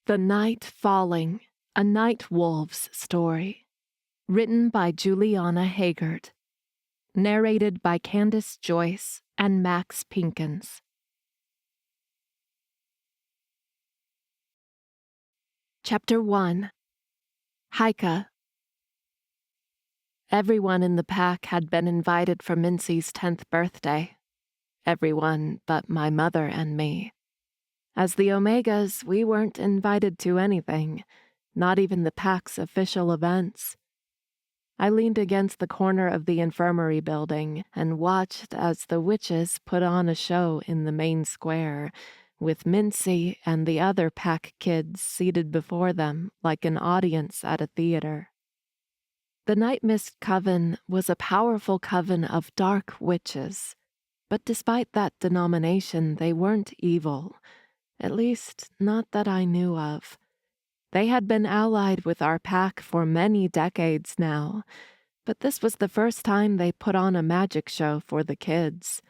The Night Falling, a Night Wolf's Story. Written by Juliana Haygert. Narrated by Candace, Joice, and Maxx Pinkins. Chapter 1. Haika. Everyone in the pack had been invited for Mincy's 10th birthday. Everyone but my mother and me. As the Omegas, we weren't invited to anything, not even the pack's official events. I leaned against the corner of the infirmary building and watched as the witches put on a show in the main square, with Mincy and the other pack kids seated before them like an audience at a theater. The Night Mist Coven was a powerful coven of dark witches, but despite that denomination, they weren't evil. At least, not that I knew of. They had been allied with our pack for many decades now, but this was the first time they put on a magic show for the kids.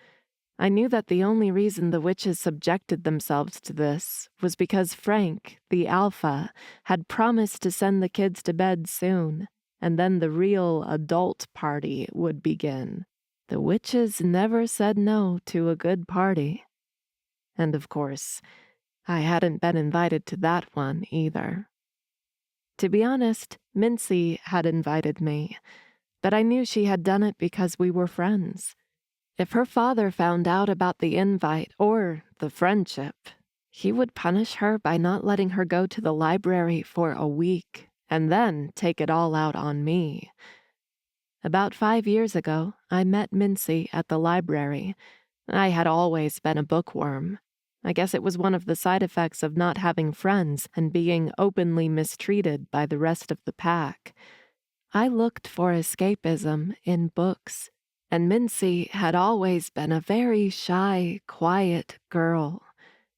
I knew that the only reason the witches subjected themselves to this was because Frank, the alpha, had promised to send the kids to bed soon, and then the real adult party would begin. The witches never said no to a good party. And of course, I hadn't been invited to that one either. To be honest, Mincy had invited me, but I knew she had done it because we were friends. If her father found out about the invite or the friendship, he would punish her by not letting her go to the library for a week and then take it all out on me. About 5 years ago, I met Mincy at the library. I had always been a bookworm. I guess it was one of the side effects of not having friends and being openly mistreated by the rest of the pack. I looked for escapism in books, and Mincy had always been a very shy, quiet girl.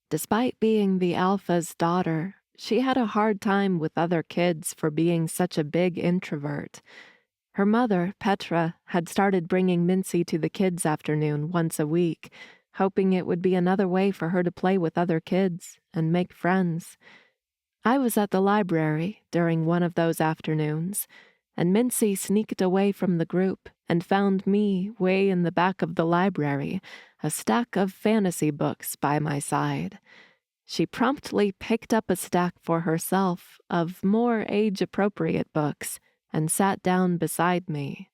Despite being the alpha's daughter, she had a hard time with other kids for being such a big introvert. Her mother, Petra, had started bringing Mincy to the kids' afternoon once a week, hoping it would be another way for her to play with other kids and make friends. I was at the library during one of those afternoons, and Mincy sneaked away from the group and found me way in the back of the library, a stack of fantasy books by my side. She promptly picked up a stack for herself of more age-appropriate books and sat down beside me.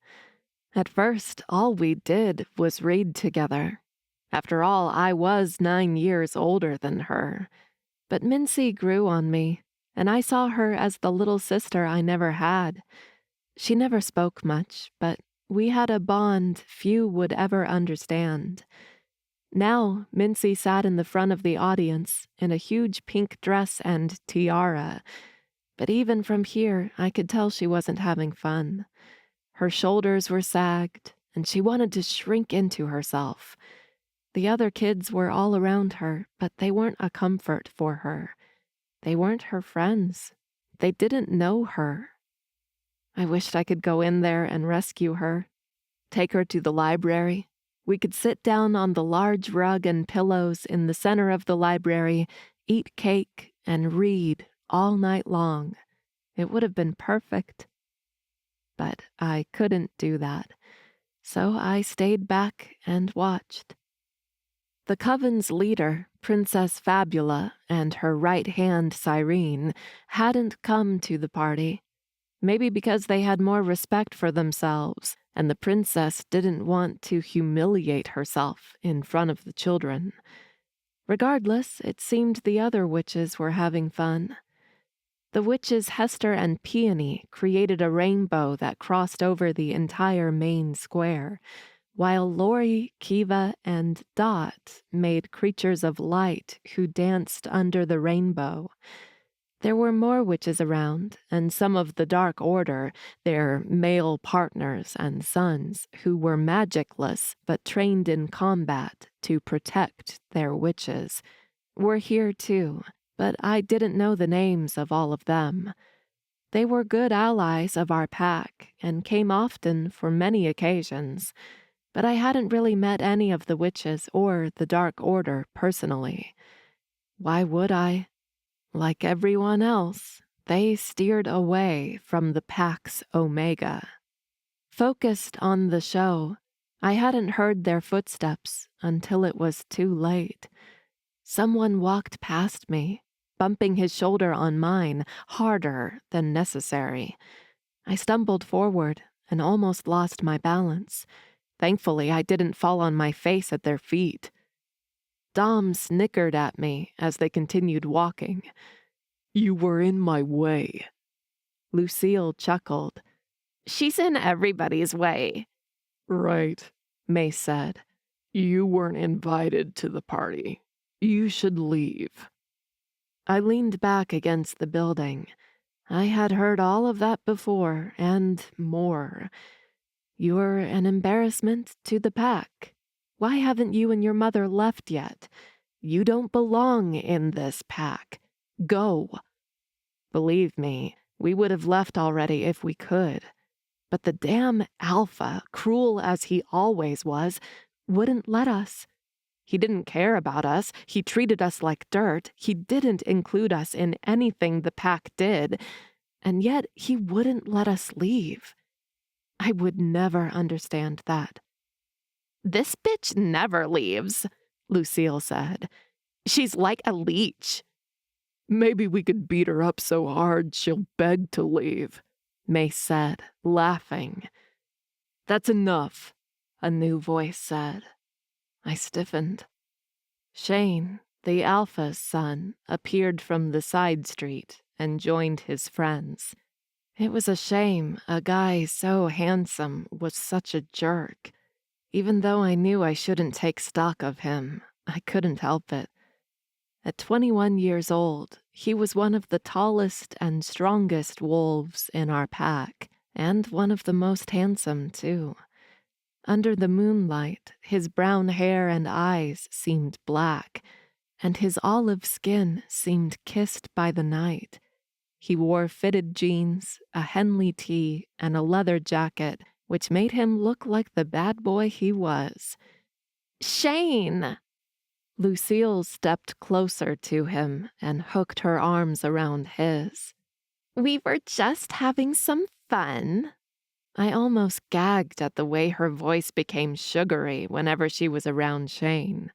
At first, all we did was read together. After all, I was 9 years older than her. But Mincy grew on me, and I saw her as the little sister I never had. She never spoke much, but we had a bond few would ever understand. Now, Mincy sat in the front of the audience in a huge pink dress and tiara, but even from here, I could tell she wasn't having fun. Her shoulders were sagged, and she wanted to shrink into herself. The other kids were all around her, but they weren't a comfort for her. They weren't her friends. They didn't know her. I wished I could go in there and rescue her. Take her to the library. We could sit down on the large rug and pillows in the center of the library, eat cake, and read all night long. It would have been perfect. But I couldn't do that, so I stayed back and watched. The coven's leader, Princess Fabula, and her right hand, Cyrene, hadn't come to the party. Maybe because they had more respect for themselves, and the princess didn't want to humiliate herself in front of the children. Regardless, it seemed the other witches were having fun. The witches Hester and Peony created a rainbow that crossed over the entire main square, while Lori, Kiva, and Dot made creatures of light who danced under the rainbow. There were more witches around, and some of the Dark Order, their male partners and sons, who were magicless but trained in combat to protect their witches, were here too, but I didn't know the names of all of them. They were good allies of our pack and came often for many occasions, but I hadn't really met any of the witches or the Dark Order personally. Why would I? Like everyone else, they steered away from the pack's Omega. Focused on the show, I hadn't heard their footsteps until it was too late. Someone walked past me, bumping his shoulder on mine harder than necessary. I stumbled forward and almost lost my balance. Thankfully, I didn't fall on my face at their feet. Dom snickered at me as they continued walking. "You were in my way." Lucille chuckled. "She's in everybody's way." "Right," Mace said. "You weren't invited to the party. You should leave." I leaned back against the building. I had heard all of that before, and more. "You're an embarrassment to the pack. Why haven't you and your mother left yet? You don't belong in this pack. Go." Believe me, we would have left already if we could. But the damn alpha, cruel as he always was, wouldn't let us. He didn't care about us. He treated us like dirt. He didn't include us in anything the pack did. And yet he wouldn't let us leave. I would never understand that. "This bitch never leaves," Lucille said. "She's like a leech." "Maybe we could beat her up so hard she'll beg to leave," Mace said, laughing. "That's enough," a new voice said. I stiffened. Shane, the Alpha's son, appeared from the side street and joined his friends. It was a shame a guy so handsome was such a jerk. Even though I knew I shouldn't take stock of him, I couldn't help it. At 21 years old, he was one of the tallest and strongest wolves in our pack, and one of the most handsome, too. Under the moonlight, his brown hair and eyes seemed black, and his olive skin seemed kissed by the night. He wore fitted jeans, a Henley tee, and a leather jacket, which made him look like the bad boy he was. "Shane!" Lucille stepped closer to him and hooked her arms around his. "We were just having some fun." I almost gagged at the way her voice became sugary whenever she was around Shane.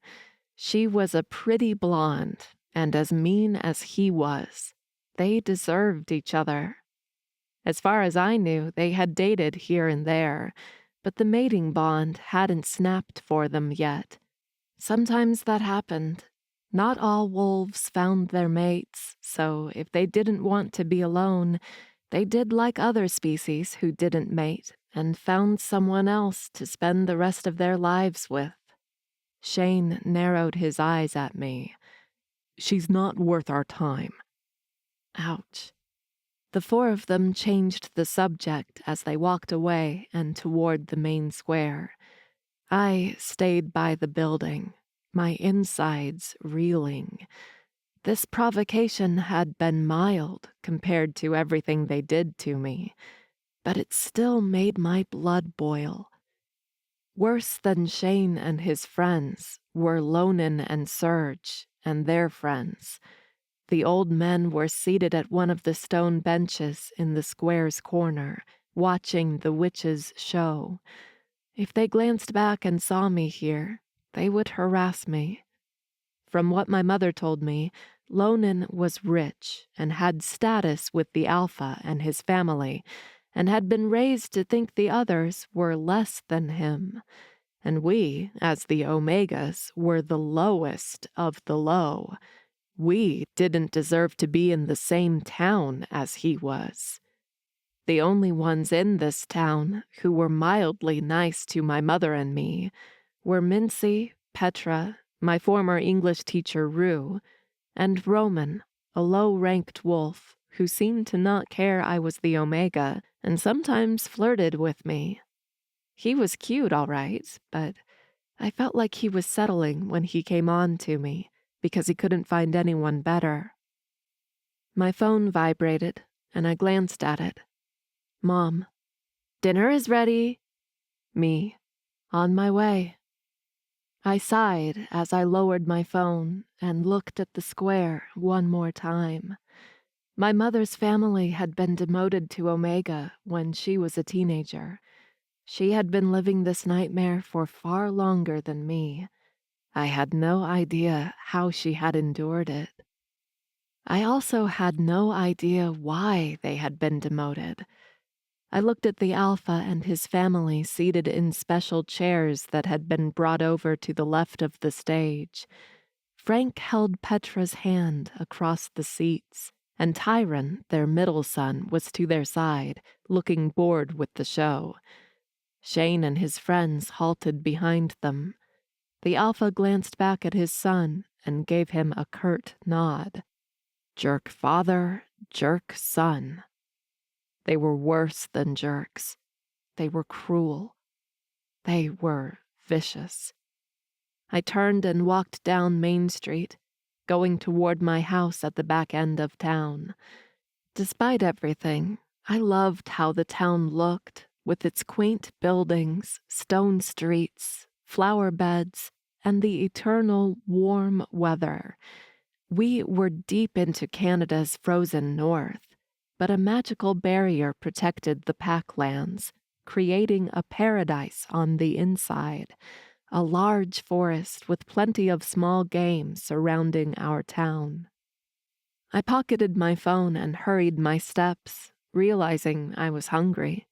She was a pretty blonde, and as mean as he was. They deserved each other. As far as I knew, they had dated here and there, but the mating bond hadn't snapped for them yet. Sometimes that happened. Not all wolves found their mates, so if they didn't want to be alone, they did like other species who didn't mate and found someone else to spend the rest of their lives with. Shane narrowed his eyes at me. "She's not worth our time." Ouch. The four of them changed the subject as they walked away and toward the main square. I stayed by the building, my insides reeling. This provocation had been mild compared to everything they did to me, but it still made my blood boil. Worse than Shane and his friends were Lonan and Serge and their friends. The old men were seated at one of the stone benches in the square's corner, watching the witches' show. If they glanced back and saw me here, they would harass me. From what my mother told me, Lonan was rich and had status with the Alpha and his family, and had been raised to think the others were less than him. And we, as the Omegas, were the lowest of the low. We didn't deserve to be in the same town as he was. The only ones in this town who were mildly nice to my mother and me were Mincy, Petra, my former English teacher Rue, and Roman, a low-ranked wolf who seemed to not care I was the Omega and sometimes flirted with me. He was cute, all right, but I felt like he was settling when he came on to me because he couldn't find anyone better. My phone vibrated, and I glanced at it. Mom. "Dinner is ready." Me. "On my way." I sighed as I lowered my phone and looked at the square one more time. My mother's family had been demoted to Omega when she was a teenager. She had been living this nightmare for far longer than me. I had no idea how she had endured it. I also had no idea why they had been demoted. I looked at the Alpha and his family seated in special chairs that had been brought over to the left of the stage. Frank held Petra's hand across the seats, and Tyron, their middle son, was to their side, looking bored with the show. Shane and his friends halted behind them. The Alpha glanced back at his son and gave him a curt nod. Jerk father, jerk son. They were worse than jerks. They were cruel. They were vicious. I turned and walked down Main Street, going toward my house at the back end of town. Despite everything, I loved how the town looked, with its quaint buildings, stone streets, flower beds, and the eternal warm weather. We were deep into Canada's frozen north, but a magical barrier protected the Packlands, creating a paradise on the inside, a large forest with plenty of small game surrounding our town. I pocketed my phone and hurried my steps, realizing I was hungry.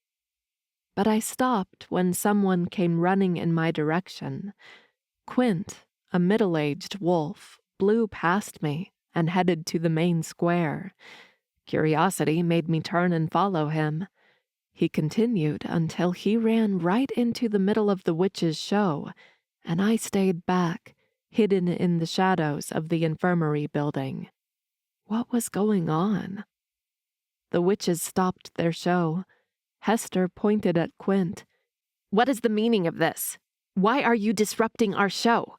But I stopped when someone came running in my direction. Quint, a middle-aged wolf, blew past me and headed to the main square. Curiosity made me turn and follow him. He continued until he ran right into the middle of the witches' show, and I stayed back, hidden in the shadows of the infirmary building. What was going on? The witches stopped their show. Hester pointed at Quint. "What is the meaning of this? Why are you disrupting our show?"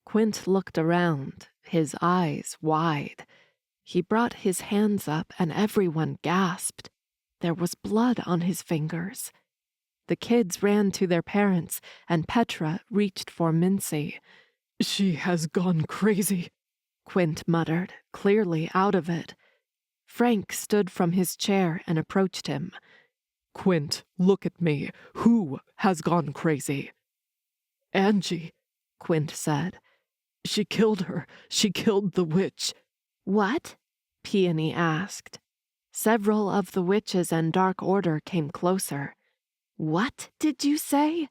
Quint looked around, his eyes wide. He brought his hands up and everyone gasped. There was blood on his fingers. The kids ran to their parents, and Petra reached for Mincy. "She has gone crazy," Quint muttered, clearly out of it. Frank stood from his chair and approached him. "Quint, look at me. Who has gone crazy?" "Angie," Quint said. "She killed her. She killed the witch." "What?" Peony asked. Several of the witches and Dark Order came closer. "What did you say?"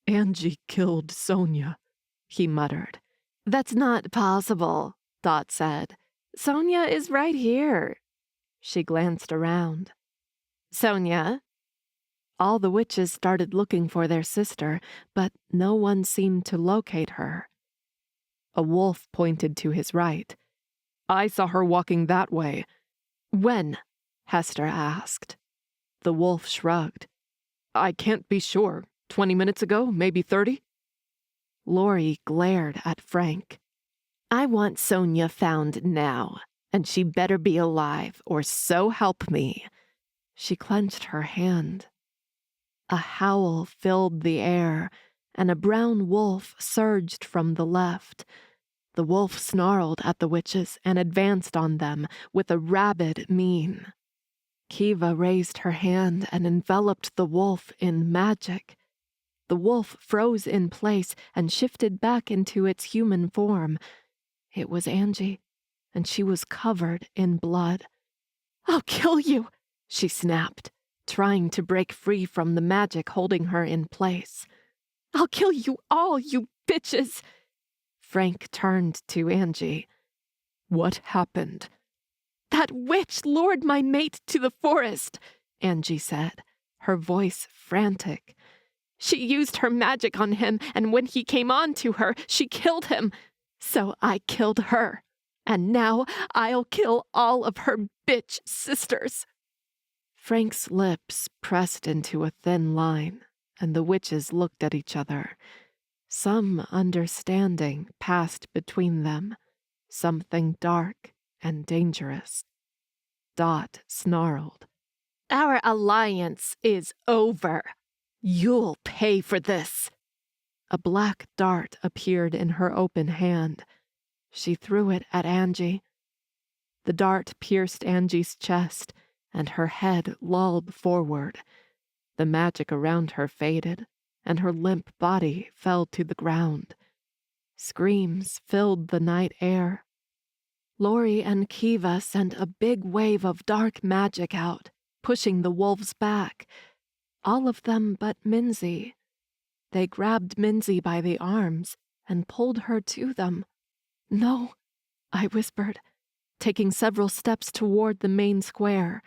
"Angie killed Sonia," he muttered. "That's not possible," Dot said. "Sonia is right here." She glanced around. "Sonia?" All the witches started looking for their sister, but no one seemed to locate her. A wolf pointed to his right. "I saw her walking that way." "When?" Hester asked. The wolf shrugged. "I can't be sure. 20 minutes ago, maybe 30? Lori glared at Frank. "I want Sonia found now, and she better be alive, or so help me." She clenched her hand. A howl filled the air, and a brown wolf surged from the left. The wolf snarled at the witches and advanced on them with a rabid mien. Kiva raised her hand and enveloped the wolf in magic. The wolf froze in place and shifted back into its human form. It was Angie, and she was covered in blood. "I'll kill you," she snapped, trying to break free from the magic holding her in place. "I'll kill you all, you bitches!" Frank turned to Angie. "What happened?" "That witch lured my mate to the forest," Angie said, her voice frantic. "She used her magic on him, and when he came on to her, she killed him. So I killed her, and now I'll kill all of her bitch sisters." Frank's lips pressed into a thin line, and the witches looked at each other. Some understanding passed between them, something dark and dangerous. Dot snarled. "Our alliance is over. You'll pay for this." A black dart appeared in her open hand. She threw it at Angie. The dart pierced Angie's chest, and her head lolled forward. The magic around her faded, and her limp body fell to the ground. Screams filled the night air. Lori and Kiva sent a big wave of dark magic out, pushing the wolves back. All of them but Minzy. They grabbed Minzy by the arms and pulled her to them. "No," I whispered, taking several steps toward the main square.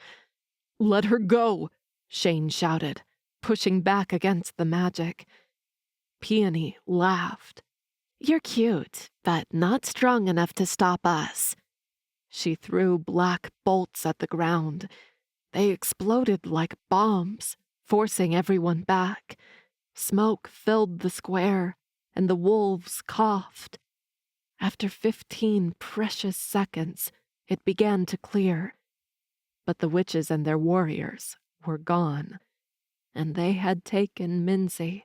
"Let her go," Shane shouted, pushing back against the magic. Peony laughed. "You're cute, but not strong enough to stop us." She threw black bolts at the ground. They exploded like bombs, forcing everyone back. Smoke filled the square, and the wolves coughed. After 15 precious seconds, it began to clear. But the witches and their warriors were gone, and they had taken Minzy.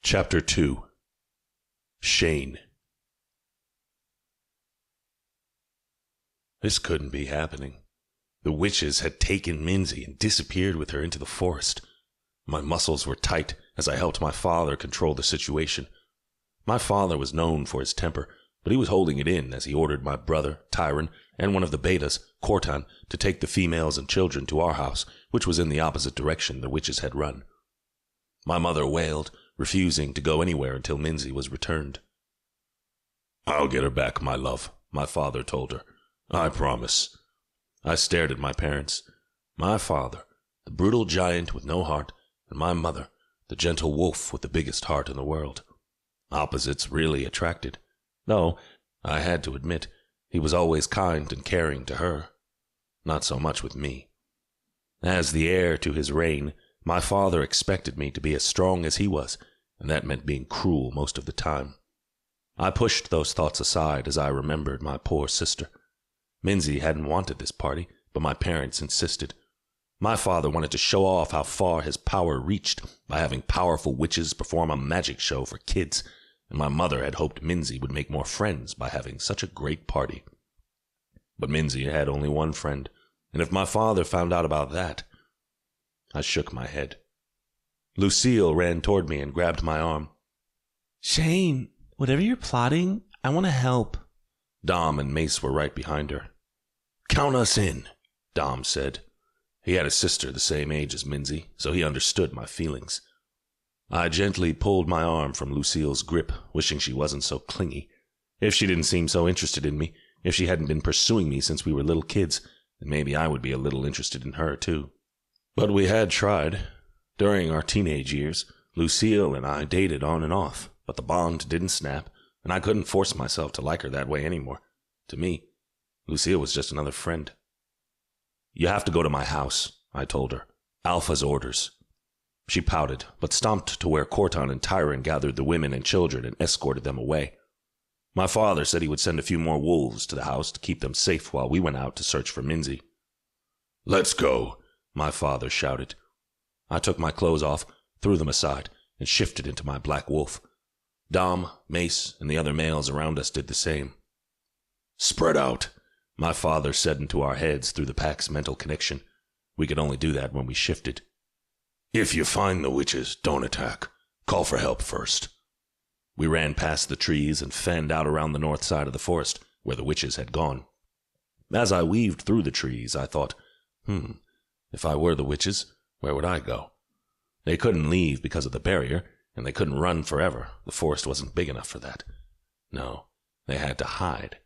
Chapter 2. Shane. This couldn't be happening. The witches had taken Minzy and disappeared with her into the forest. My muscles were tight as I helped my father control the situation. My father was known for his temper, but he was holding it in as he ordered my brother, Tyron, and one of the betas, Cortan, to take the females and children to our house, which was in the opposite direction the witches had run. My mother wailed, refusing to go anywhere until Minzy was returned. "I'll get her back, my love," my father told her. "I promise." I stared at my parents. My father, the brutal giant with no heart, and my mother, the gentle wolf with the biggest heart in the world. Opposites really attracted, though I had to admit he was always kind and caring to her. Not so much with me. As the heir to his reign, my father expected me to be as strong as he was, and that meant being cruel most of the time. I pushed those thoughts aside as I remembered my poor sister. Minzy hadn't wanted this party, but my parents insisted. My father wanted to show off how far his power reached by having powerful witches perform a magic show for kids, and my mother had hoped Minzy would make more friends by having such a great party. But Minzy had only one friend, and if my father found out about that... I shook my head. Lucille ran toward me and grabbed my arm. "Shane, whatever you're plotting, I want to help." Dom and Mace were right behind her. "Count us in," Dom said. He had a sister the same age as Minzy, so he understood my feelings. I gently pulled my arm from Lucille's grip, wishing she wasn't so clingy. If she didn't seem so interested in me, if she hadn't been pursuing me since we were little kids, then maybe I would be a little interested in her, too. But we had tried. During our teenage years, Lucille and I dated on and off, but the bond didn't snap, and I couldn't force myself to like her that way anymore. To me, Lucille was just another friend. "You have to go to my house," I told her. "Alpha's orders." She pouted, but stomped to where Cortan and Tyron gathered the women and children and escorted them away. My father said he would send a few more wolves to the house to keep them safe while we went out to search for Minzy. "Let's go," my father shouted. I took my clothes off, threw them aside, and shifted into my black wolf. Dom, Mace, and the other males around us did the same. "Spread out," my father said into our heads through the pack's mental connection. We could only do that when we shifted. "If you find the witches, don't attack. Call for help first." We ran past the trees and fanned out around the north side of the forest, where the witches had gone. As I weaved through the trees, I thought, if I were the witches, where would I go? They couldn't leave because of the barrier, and they couldn't run forever. The forest wasn't big enough for that. No, they had to hide.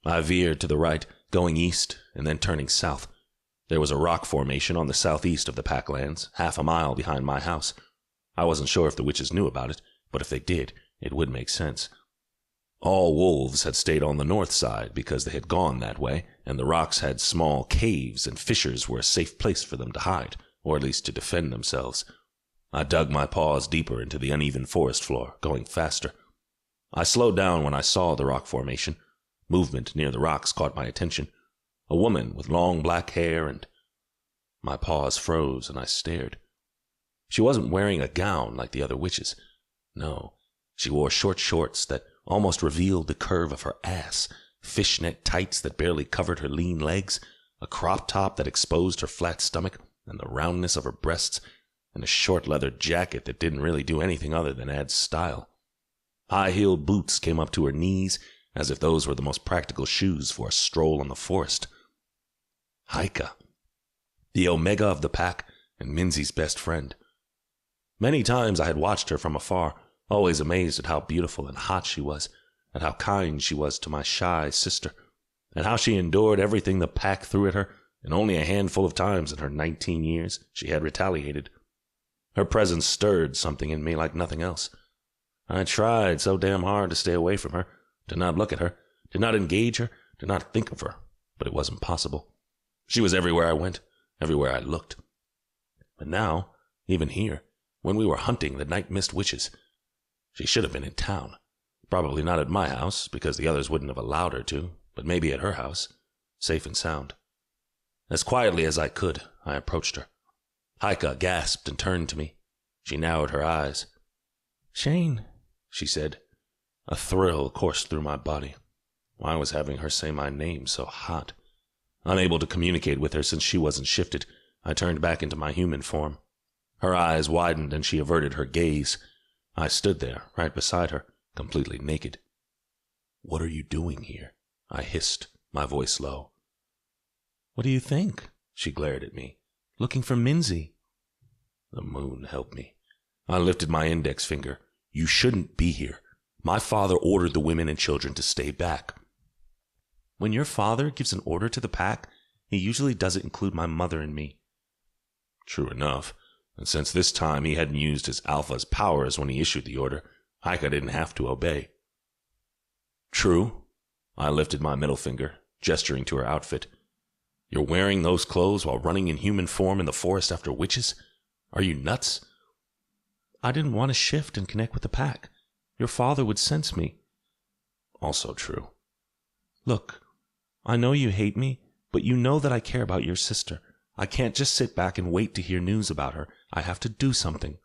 I veered to the right, going east, and then turning south. There was a rock formation on the southeast of the Packlands, half a mile behind my house. I wasn't sure if the witches knew about it, but if they did, it would make sense. All wolves had stayed on the north side because they had gone that way, and the rocks had small caves and fissures were a safe place for them to hide, or at least to defend themselves. I dug my paws deeper into the uneven forest floor, going faster. I slowed down when I saw the rock formation. Movement near the rocks caught my attention. A woman with long black hair and... My paws froze and I stared. She wasn't wearing a gown like the other witches. No, she wore short shorts that almost revealed the curve of her ass, fishnet tights that barely covered her lean legs, a crop top that exposed her flat stomach and the roundness of her breasts, and a short leather jacket that didn't really do anything other than add style. High-heeled boots came up to her knees, as if those were the most practical shoes for a stroll in the forest. Haika, the omega of the pack and Minzy's best friend. Many times I had watched her from afar, always amazed at how beautiful and hot she was, at how kind she was to my shy sister, and how she endured everything the pack threw at her, and only a handful of times in her 19 years she had retaliated. Her presence stirred something in me like nothing else. I tried so damn hard to stay away from her, to not look at her, to not engage her, to not think of her, but it wasn't possible. She was everywhere I went, everywhere I looked. But now, even here, when we were hunting the night mist witches, she should have been in town. Probably not at my house, because the others wouldn't have allowed her to, but maybe at her house, safe and sound. As quietly as I could, I approached her. Haika gasped and turned to me. She narrowed her eyes. "Shane," she said. A thrill coursed through my body. Why was having her say my name so hot? Unable to communicate with her since she wasn't shifted, I turned back into my human form. Her eyes widened and she averted her gaze. I stood there, right beside her, completely naked. "What are you doing here?" I hissed, my voice low. "What do you think?" She glared at me. "Looking for Minzy." The moon helped me. I lifted my index finger. "You shouldn't be here. My father ordered the women and children to stay back." "When your father gives an order to the pack, he usually doesn't include my mother and me." True enough, and since this time he hadn't used his alpha's powers when he issued the order, Haika didn't have to obey. "True." I lifted my middle finger, gesturing to her outfit. "You're wearing those clothes while running in human form in the forest after witches? Are you nuts?" "I didn't want to shift and connect with the pack. Your father would sense me." Also true. "Look, I know you hate me, but you know that I care about your sister. I can't just sit back and wait to hear news about her. I have to do something."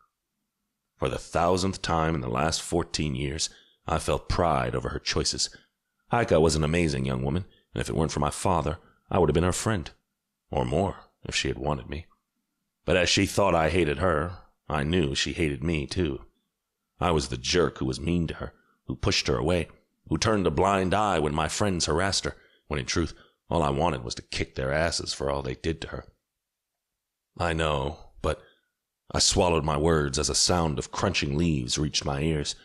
For the 1,000th time in the last 14 years, I felt pride over her choices. Haika was an amazing young woman, and if it weren't for my father, I would have been her friend. Or more, if she had wanted me. But as she thought I hated her, I knew she hated me too. I was the jerk who was mean to her, who pushed her away, who turned a blind eye when my friends harassed her, when in truth, all I wanted was to kick their asses for all they did to her. I know, but I swallowed my words as a sound of crunching leaves reached my ears.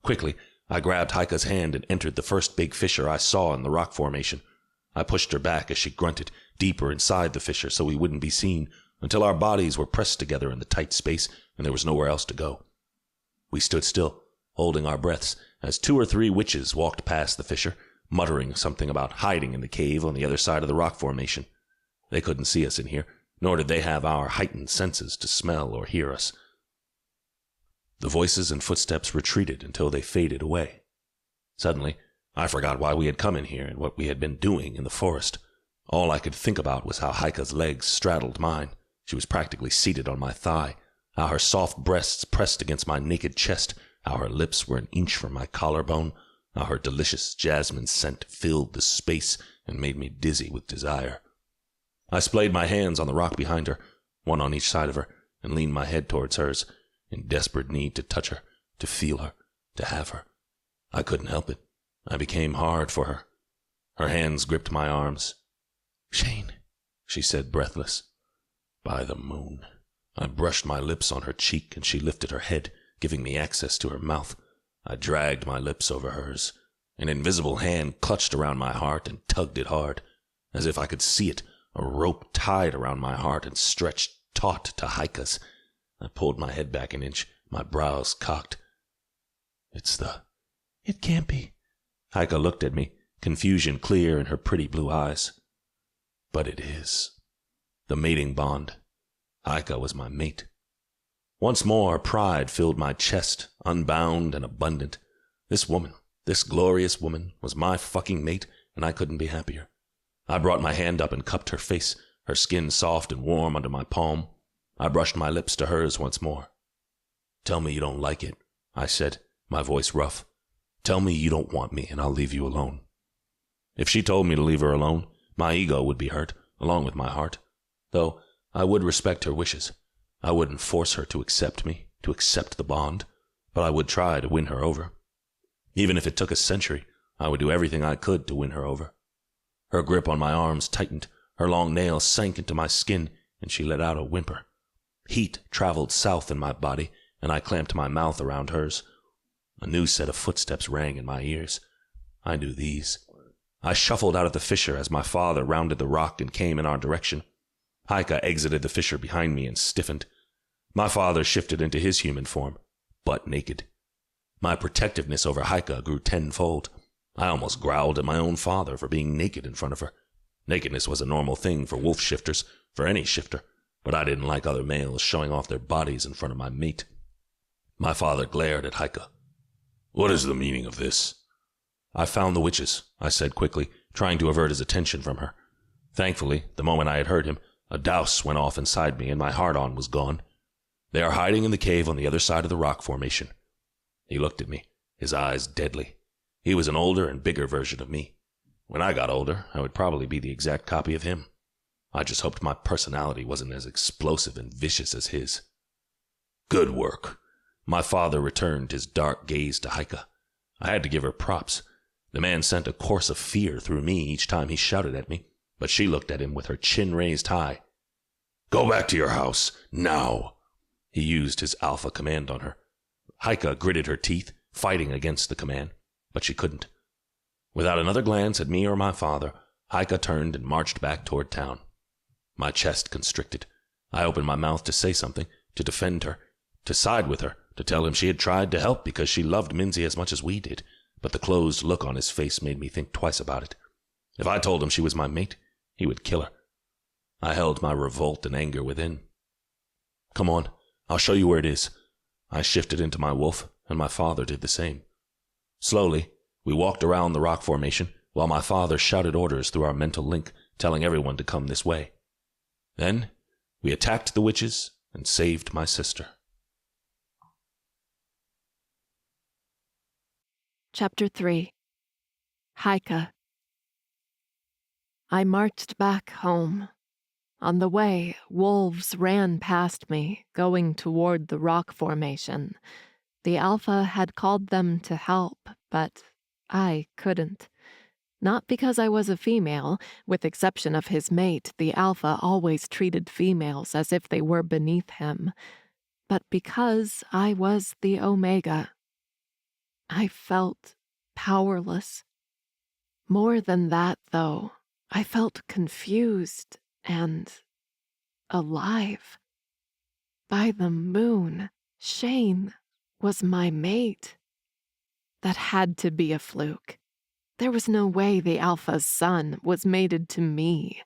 Quickly, I grabbed Haika's hand and entered the first big fissure I saw in the rock formation. I pushed her back as she grunted, deeper inside the fissure so we wouldn't be seen, until our bodies were pressed together in the tight space and there was nowhere else to go. We stood still, holding our breaths, as 2 or 3 witches walked past the fissure, muttering something about hiding in the cave on the other side of the rock formation. They couldn't see us in here, nor did they have our heightened senses to smell or hear us. The voices and footsteps retreated until they faded away. Suddenly, I forgot why we had come in here and what we had been doing in the forest. All I could think about was how Haika's legs straddled mine. She was practically seated on my thigh, how her soft breasts pressed against my naked chest, how her lips were an inch from my collarbone, how her delicious jasmine scent filled the space and made me dizzy with desire. I splayed my hands on the rock behind her, one on each side of her, and leaned my head towards hers, in desperate need to touch her, to feel her, to have her. I couldn't help it. I became hard for her. Her hands gripped my arms. "Shane," she said, breathless. By the moon. I brushed my lips on her cheek, and she lifted her head, giving me access to her mouth. I dragged my lips over hers. An invisible hand clutched around my heart and tugged it hard, as if I could see it, a rope tied around my heart and stretched taut to Haika's. I pulled my head back an inch, my brows cocked. It can't be." Haika looked at me, confusion clear in her pretty blue eyes. "But it is. The mating bond. Haika was my mate." Once more, pride filled my chest, unbound and abundant. This woman, this glorious woman, was my fucking mate, and I couldn't be happier. I brought my hand up and cupped her face, her skin soft and warm under my palm. I brushed my lips to hers once more. "Tell me you don't like it," I said, my voice rough. "Tell me you don't want me, and I'll leave you alone." If she told me to leave her alone, my ego would be hurt, along with my heart. Though I would respect her wishes. I wouldn't force her to accept me, to accept the bond, but I would try to win her over. Even if it took a century, I would do everything I could to win her over. Her grip on my arms tightened, her long nails sank into my skin, and she let out a whimper. Heat traveled south in my body, and I clamped my mouth around hers. A new set of footsteps rang in my ears. I knew these. I shuffled out of the fissure as my father rounded the rock and came in our direction. Haika exited the fissure behind me and stiffened. My father shifted into his human form, butt naked. My protectiveness over Haika grew tenfold. I almost growled at my own father for being naked in front of her. Nakedness was a normal thing for wolf shifters, for any shifter, but I didn't like other males showing off their bodies in front of my mate. My father glared at Haika. "What is the meaning of this?" "I found the witches," I said quickly, trying to avert his attention from her. Thankfully, the moment I had heard him, a douse went off inside me and my hard-on was gone. "They are hiding in the cave on the other side of the rock formation." He looked at me, his eyes deadly. He was an older and bigger version of me. When I got older, I would probably be the exact copy of him. I just hoped my personality wasn't as explosive and vicious as his. "Good work." My father returned his dark gaze to Haika. I had to give her props. The man sent a course of fear through me each time he shouted at me, but she looked at him with her chin raised high. "Go back to your house, now." He used his alpha command on her. Haika gritted her teeth, fighting against the command, but she couldn't. Without another glance at me or my father, Haika turned and marched back toward town. My chest constricted. I opened my mouth to say something, to defend her, to side with her, to tell him she had tried to help because she loved Minzy as much as we did, but the closed look on his face made me think twice about it. If I told him she was my mate, he would kill her. I held my revolt and anger within. "Come on, I'll show you where it is." I shifted into my wolf, and my father did the same. Slowly, we walked around the rock formation, while my father shouted orders through our mental link, telling everyone to come this way. Then, we attacked the witches and saved my sister. Chapter 3. Haika. I marched back home. On the way, wolves ran past me, going toward the rock formation. The Alpha had called them to help, but I couldn't. Not because I was a female. With exception of his mate, the Alpha always treated females as if they were beneath him, but because I was the Omega. I felt powerless. More than that, though, I felt confused and alive. By the moon, Shane was my mate. That had to be a fluke. There was no way the Alpha's son was mated to me.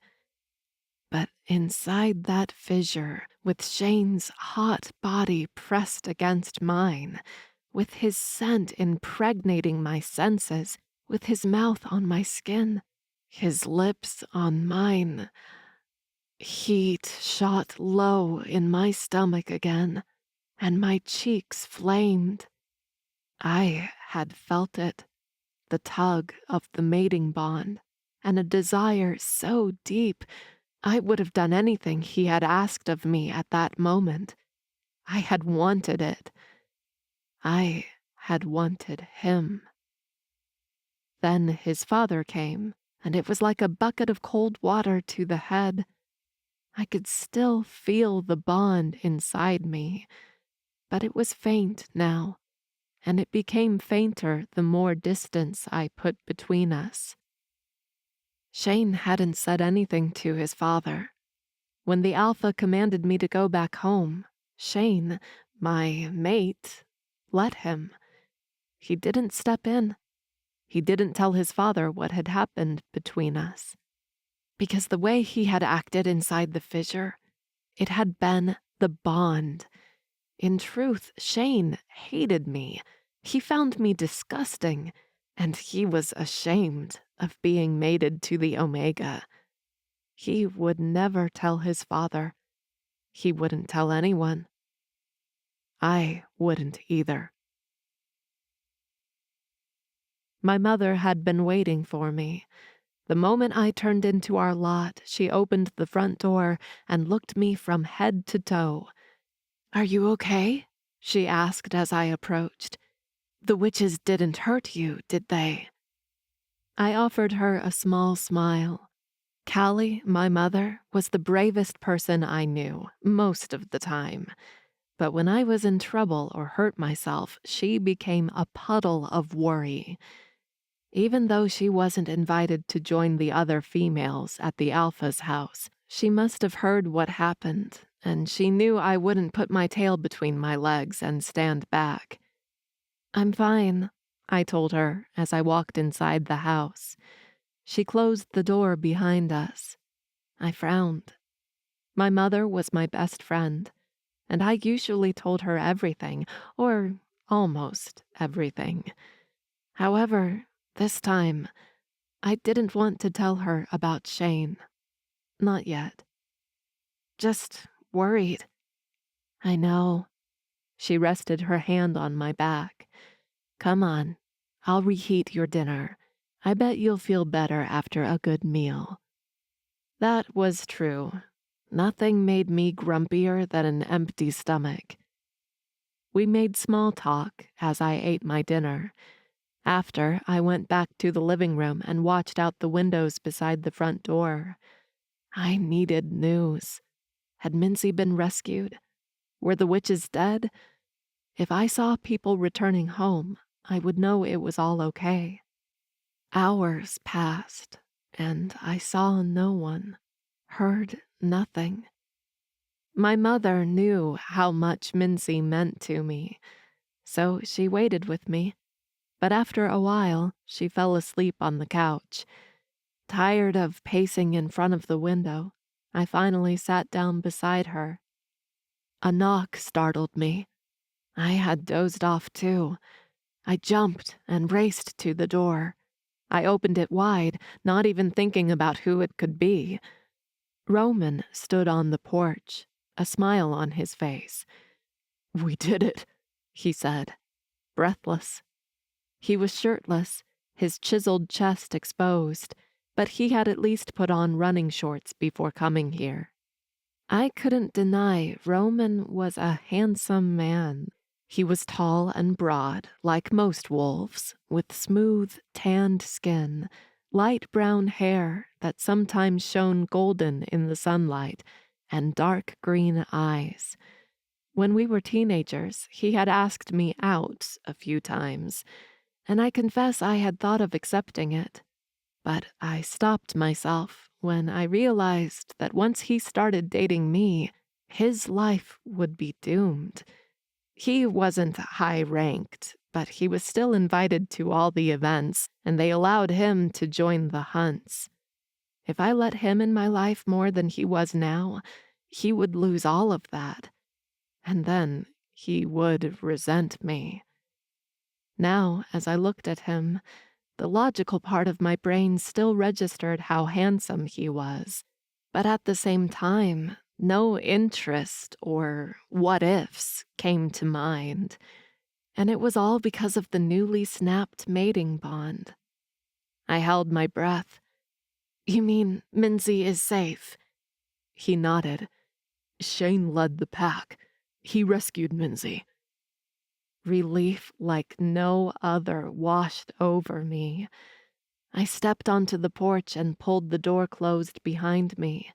But inside that fissure, with Shane's hot body pressed against mine, with his scent impregnating my senses, with his mouth on my skin, his lips on mine, heat shot low in my stomach again, and my cheeks flamed. I had felt it. The tug of the mating bond, and a desire so deep I would have done anything he had asked of me at that moment. I had wanted it. I had wanted him. Then his father came, and it was like a bucket of cold water to the head. I could still feel the bond inside me, but it was faint now, and it became fainter the more distance I put between us. Shane hadn't said anything to his father. When the Alpha commanded me to go back home, Shane, my mate, let him. He didn't step in. He didn't tell his father what had happened between us. Because the way he had acted inside the fissure, it had been the bond. In truth, Shane hated me. He found me disgusting, and he was ashamed of being mated to the Omega. He would never tell his father. He wouldn't tell anyone. I wouldn't either. My mother had been waiting for me. The moment I turned into our lot, she opened the front door and looked me from head to toe. "Are you okay?" she asked as I approached. "The witches didn't hurt you, did they?" I offered her a small smile. Callie, my mother, was the bravest person I knew, most of the time. But when I was in trouble or hurt myself, she became a puddle of worry. Even though she wasn't invited to join the other females at the Alpha's house, she must have heard what happened, and she knew I wouldn't put my tail between my legs and stand back. "I'm fine," I told her as I walked inside the house. She closed the door behind us. I frowned. My mother was my best friend, and I usually told her everything, or almost everything. However, this time, I didn't want to tell her about Shane. Not yet. Just worried. I know. She rested her hand on my back. "Come on, I'll reheat your dinner. I bet you'll feel better after a good meal." That was true. Nothing made me grumpier than an empty stomach. We made small talk as I ate my dinner. After, I went back to the living room and watched out the windows beside the front door. I needed news. Had Mincy been rescued? Were the witches dead? If I saw people returning home, I would know it was all okay. Hours passed, and I saw no one, heard nothing. My mother knew how much Mincy meant to me, so she waited with me. But after a while, she fell asleep on the couch. Tired of pacing in front of the window, I finally sat down beside her. A knock startled me. I had dozed off too. I jumped and raced to the door. I opened it wide, not even thinking about who it could be. Roman stood on the porch, a smile on his face. "We did it," he said, breathless. He was shirtless, his chiseled chest exposed, but he had at least put on running shorts before coming here. I couldn't deny Roman was a handsome man. He was tall and broad, like most wolves, with smooth, tanned skin, light brown hair that sometimes shone golden in the sunlight, and dark green eyes. When we were teenagers, he had asked me out a few times, and I confess I had thought of accepting it. But I stopped myself when I realized that once he started dating me, his life would be doomed. He wasn't high-ranked, but he was still invited to all the events, and they allowed him to join the hunts. If I let him in my life more than he was now, he would lose all of that. And then he would resent me. Now, as I looked at him, the logical part of my brain still registered how handsome he was. But at the same time, no interest or what-ifs came to mind. And it was all because of the newly snapped mating bond. I held my breath. "You mean Mincy is safe?" He nodded. "Shane led the pack. He rescued Mincy." Relief like no other washed over me. I stepped onto the porch and pulled the door closed behind me.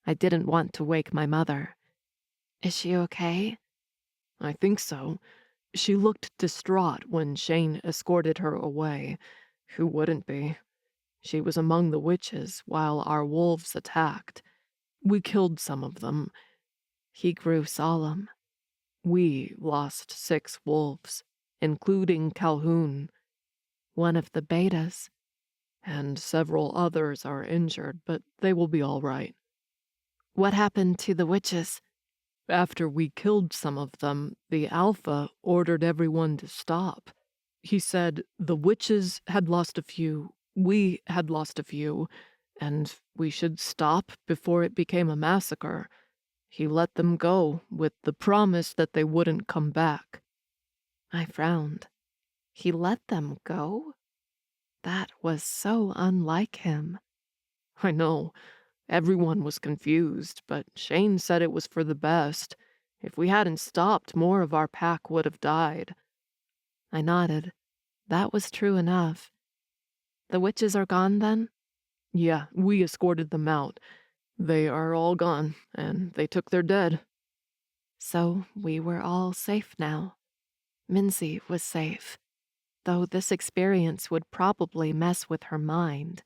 I didn't want to wake my mother. "Is she okay?" "I think so. She looked distraught when Shane escorted her away. Who wouldn't be? She was among the witches while our wolves attacked. We killed some of them." He grew solemn. "We lost 6 wolves, including Calhoun." "One of the betas." "And several others are injured, but they will be all right." "What happened to the witches?" "After we killed some of them, the Alpha ordered everyone to stop. He said the witches had lost a few, we had lost a few, and we should stop before it became a massacre. He let them go with the promise that they wouldn't come back." I frowned. He let them go? That was so unlike him. "I know. Everyone was confused, but Shane said it was for the best. If we hadn't stopped, more of our pack would have died." I nodded. That was true enough. "The witches are gone, then?" "Yeah, we escorted them out. They are all gone, and they took their dead." So we were all safe now. Minzy was safe, though this experience would probably mess with her mind.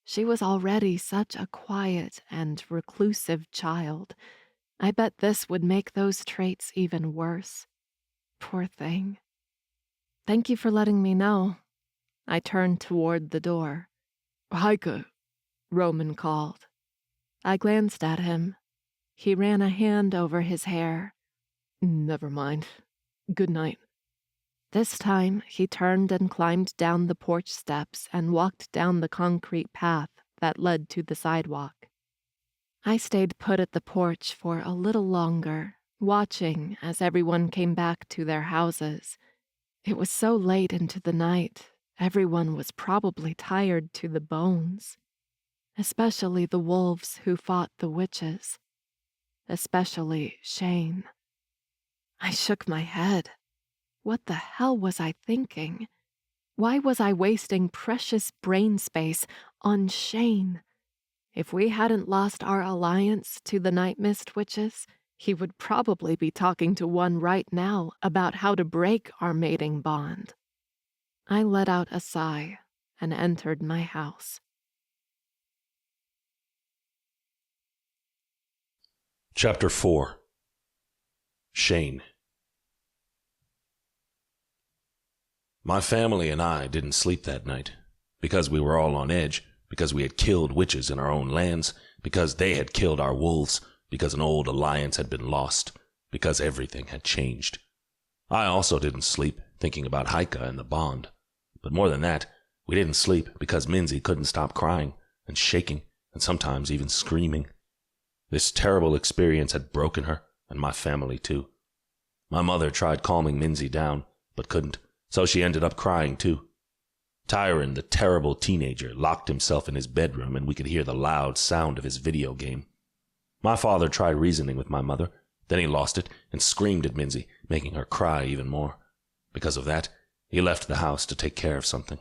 She was already such a quiet and reclusive child. I bet this would make those traits even worse. Poor thing. "Thank you for letting me know." I turned toward the door. "Haika," Roman called. I glanced at him. He ran a hand over his hair. "Never mind. Good night." This time, he turned and climbed down the porch steps and walked down the concrete path that led to the sidewalk. I stayed put at the porch for a little longer, watching as everyone came back to their houses. It was so late into the night, everyone was probably tired to the bones. Especially the wolves who fought the witches. Especially Shane. I shook my head. What the hell was I thinking? Why was I wasting precious brain space on Shane? If we hadn't lost our alliance to the Night Mist witches, he would probably be talking to one right now about how to break our mating bond. I let out a sigh and entered my house. Chapter 4. Shane. My family and I didn't sleep that night, because we were all on edge, because we had killed witches in our own lands, because they had killed our wolves, because an old alliance had been lost, because everything had changed. I also didn't sleep, thinking about Haika and the bond. But more than that, we didn't sleep because Minzy couldn't stop crying and shaking and sometimes even screaming. This terrible experience had broken her, and my family too. My mother tried calming Minzy down, but couldn't, so she ended up crying too. Tyron, the terrible teenager, locked himself in his bedroom, and we could hear the loud sound of his video game. My father tried reasoning with my mother, then he lost it and screamed at Minzy, making her cry even more. Because of that, he left the house to take care of something.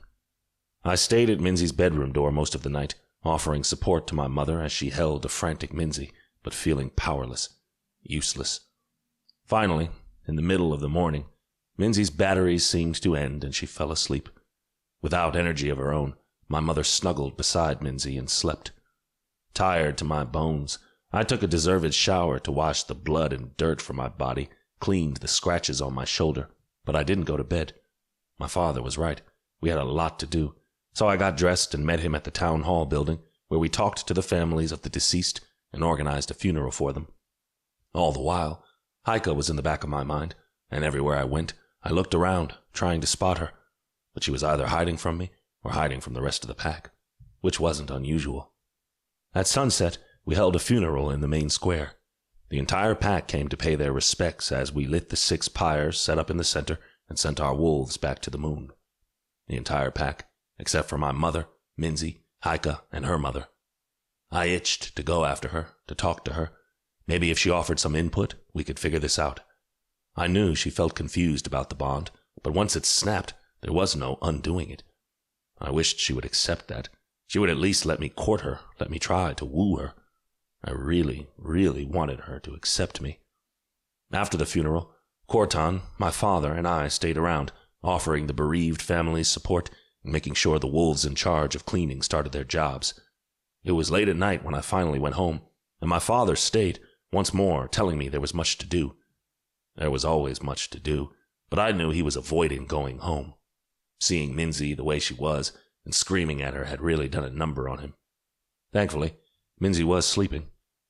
I stayed at Minzy's bedroom door most of the night, offering support to my mother as she held a frantic Minzy, but feeling powerless, useless. Finally, in the middle of the morning, Minzy's batteries seemed to end and she fell asleep. Without energy of her own, my mother snuggled beside Minzy and slept. Tired to my bones, I took a deserved shower to wash the blood and dirt from my body, cleaned the scratches on my shoulder, but I didn't go to bed. My father was right. We had a lot to do. So I got dressed and met him at the town hall building, where we talked to the families of the deceased and organized a funeral for them. All the while, Haika was in the back of my mind, and everywhere I went, I looked around, trying to spot her. But she was either hiding from me or hiding from the rest of the pack, which wasn't unusual. At sunset, we held a funeral in the main square. The entire pack came to pay their respects as we lit the 6 pyres set up in the center and sent our wolves back to the moon. The entire pack, except for my mother, Minzy, Haika, and her mother. I itched to go after her, to talk to her. Maybe if she offered some input, we could figure this out. I knew she felt confused about the bond, but once it snapped, there was no undoing it. I wished she would accept that. She would at least let me court her, let me try to woo her. I really, really wanted her to accept me. After the funeral, Corton, my father, and I stayed around, offering the bereaved families support and making sure the wolves in charge of cleaning started their jobs. It was late at night when I finally went home, and my father stayed, once more telling me there was much to do. There was always much to do, but I knew he was avoiding going home. Seeing Minzy the way she was and screaming at her had really done a number on him. Thankfully, Minzy was sleeping.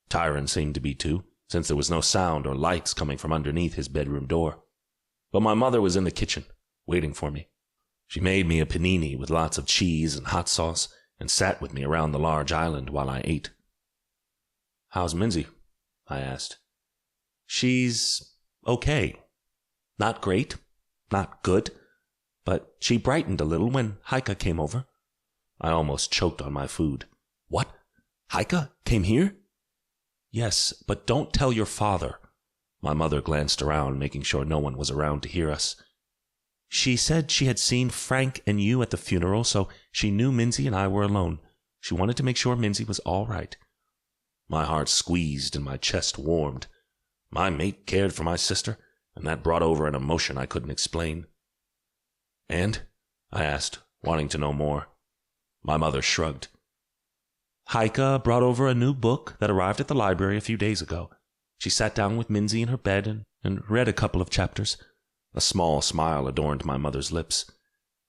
Tyron seemed to be too, since there was no sound or lights coming from underneath his bedroom door. But my mother was in the kitchen, waiting for me. She made me a panini with lots of cheese and hot sauce, and sat with me around the large island while I ate. "How's Minzy?" I asked. "She's okay. Not great, not good, but she brightened a little when Haika came over." I almost choked on my food. "What? Haika came here?" "Yes, but don't tell your father." My mother glanced around, making sure no one was around to hear us. "She said she had seen Frank and you at the funeral, so she knew Minzy and I were alone. She wanted to make sure Minzy was all right." My heart squeezed and my chest warmed. My mate cared for my sister, and that brought over an emotion I couldn't explain. "And?" I asked, wanting to know more. My mother shrugged. "Haika brought over a new book that arrived at the library a few days ago. She sat down with Minzy in her bed and read a couple of chapters." A small smile adorned my mother's lips.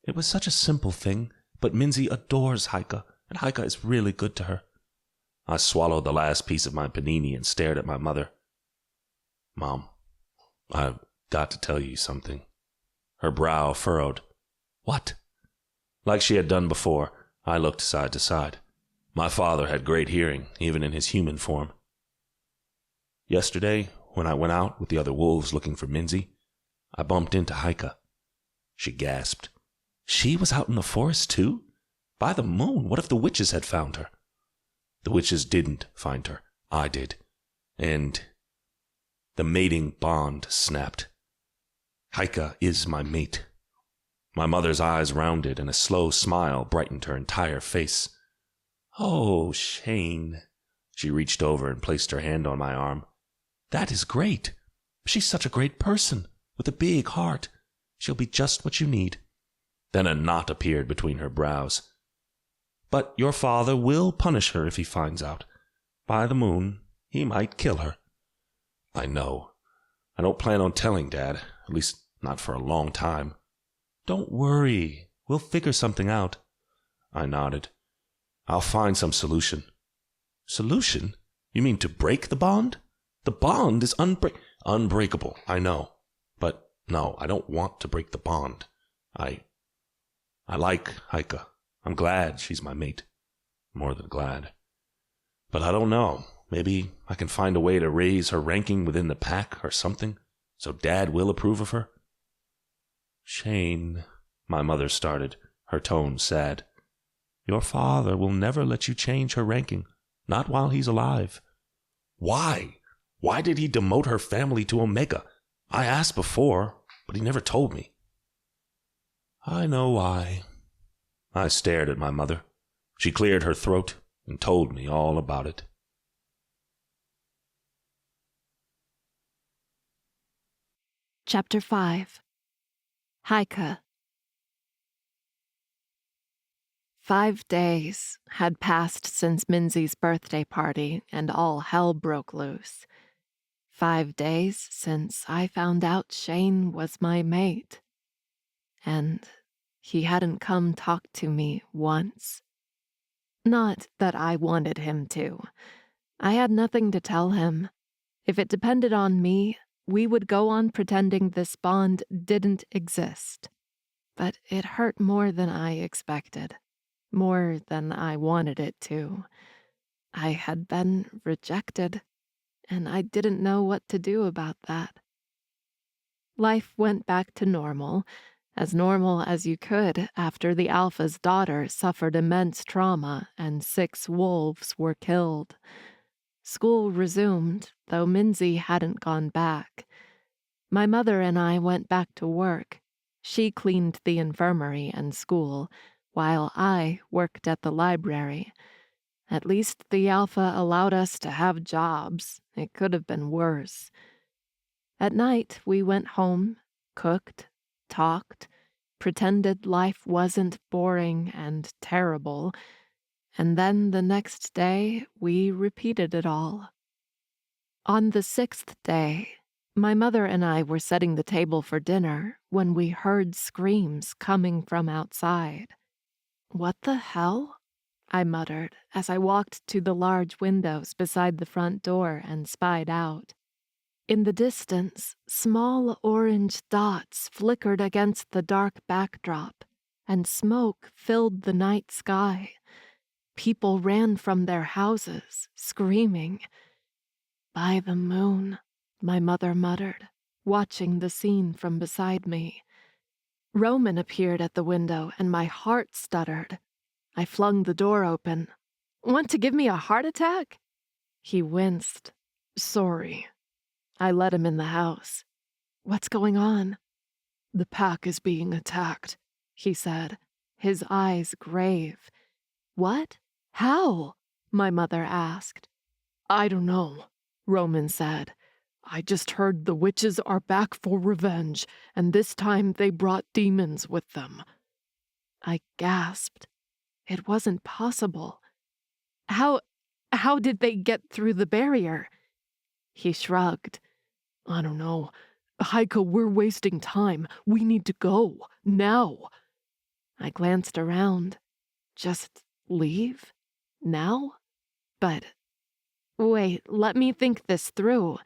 "It was such a simple thing, but Minzy adores Haika, and Haika is really good to her." I swallowed the last piece of my panini and stared at my mother. "Mom, I've got to tell you something." Her brow furrowed. "What?" Like she had done before, I looked side to side. My father had great hearing, even in his human form. "Yesterday, when I went out with the other wolves looking for Minzy, I bumped into Haika." She gasped. "She was out in the forest too? By the moon, what if the witches had found her?" "The witches didn't find her. I did. And the mating bond snapped. Haika is my mate." My mother's eyes rounded and a slow smile brightened her entire face. "Oh, Shane." She reached over and placed her hand on my arm. "That is great. She's such a great person, with a big heart. She'll be just what you need." Then a knot appeared between her brows. "But your father will punish her if he finds out. By the moon, he might kill her." "I know. I don't plan on telling Dad, at least not for a long time." "Don't worry. We'll figure something out." I nodded. "I'll find some solution." "Solution? You mean to break the bond? The bond is unbreakable, I know. But no, I don't want to break the bond. I like Haika. I'm glad she's my mate. More than glad. But I don't know. Maybe I can find a way to raise her ranking within the pack or something, so Dad will approve of her." "Shane," my mother started, her tone sad. "Your father will never let you change her ranking, not while he's alive." "Why? Why did he demote her family to Omega? I asked before, but he never told me." "I know why." I stared at my mother. She cleared her throat and told me all about it. Chapter 5. Haika. 5 days had passed since Minzy's birthday party and all hell broke loose. 5 days since I found out Shane was my mate. And he hadn't come talk to me once. Not that I wanted him to. I had nothing to tell him. If it depended on me, we would go on pretending this bond didn't exist. But it hurt more than I expected. More than I wanted it to. I had been rejected, and I didn't know what to do about that. Life went back to normal as you could after the Alpha's daughter suffered immense trauma and 6 wolves were killed. School resumed, though Minzy hadn't gone back. My mother and I went back to work. She cleaned the infirmary and school, while I worked at the library. At least the Alpha allowed us to have jobs. It could have been worse. At night, we went home, cooked, talked, pretended life wasn't boring and terrible, and then the next day we repeated it all. On the 6th day, my mother and I were setting the table for dinner when we heard screams coming from outside. "What the hell?" I muttered as I walked to the large windows beside the front door and spied out. In the distance, small orange dots flickered against the dark backdrop, and smoke filled the night sky. People ran from their houses, screaming. By the moon, my mother muttered, watching the scene from beside me. Roman appeared at the window, and my heart stuttered. I flung the door open. Want to give me a heart attack? He winced. Sorry. I let him in the house. What's going on? The pack is being attacked, he said, his eyes grave. What? How? My mother asked. I don't know, Roman said. I just heard the witches are back for revenge, and this time they brought demons with them. I gasped. It wasn't possible. How did they get through the barrier? He shrugged. I don't know. Haika, we're wasting time. We need to go. Now. I glanced around. Just leave? Now? But wait, let me think this through.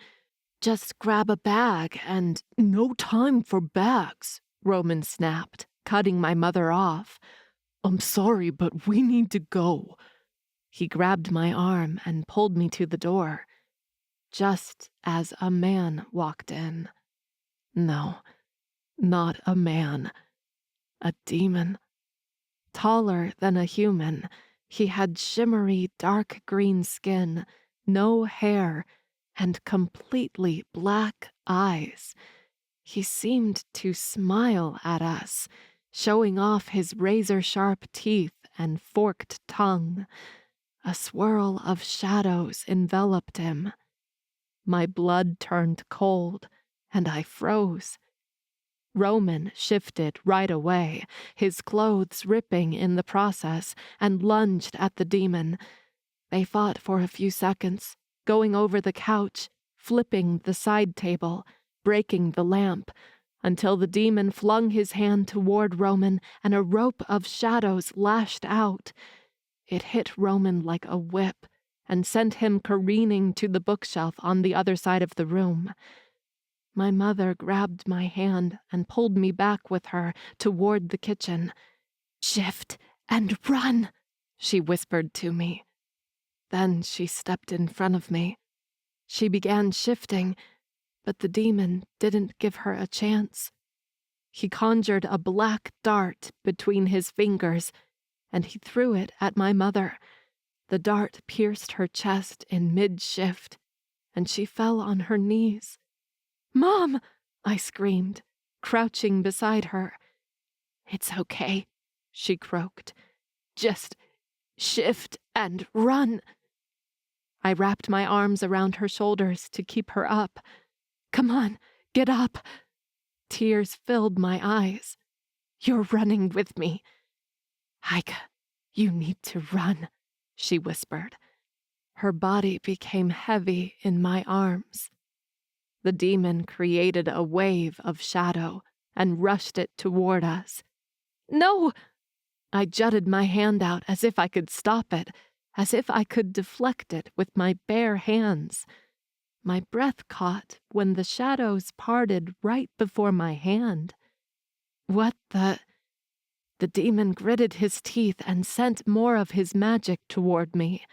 Just grab a bag and... No time for bags, Roman snapped, cutting my mother off. I'm sorry, but we need to go. He grabbed my arm and pulled me to the door, just as a man walked in. No, not a man. A demon. Taller than a human, he had shimmery dark green skin, no hair, and completely black eyes. He seemed to smile at us, showing off his razor-sharp teeth and forked tongue. A swirl of shadows enveloped him. My blood turned cold, and I froze. Roman shifted right away, his clothes ripping in the process, and lunged at the demon. They fought for a few seconds, going over the couch, flipping the side table, breaking the lamp, until the demon flung his hand toward Roman and a rope of shadows lashed out. It hit Roman like a whip and sent him careening to the bookshelf on the other side of the room. My mother grabbed my hand and pulled me back with her toward the kitchen. "Shift and run," she whispered to me. Then she stepped in front of me. She began shifting, but the demon didn't give her a chance. He conjured a black dart between his fingers, and he threw it at my mother. The dart pierced her chest in mid-shift, and she fell on her knees. "Mom!" I screamed, crouching beside her. "It's okay," she croaked. "Just shift and run." I wrapped my arms around her shoulders to keep her up. "Come on, get up." Tears filled my eyes. "You're running with me." "Haika, you need to run," she whispered. Her body became heavy in my arms. The demon created a wave of shadow and rushed it toward us. "No!" I jutted my hand out as if I could stop it, as if I could deflect it with my bare hands. My breath caught when the shadows parted right before my hand. What the... The demon gritted his teeth and sent more of his magic toward me.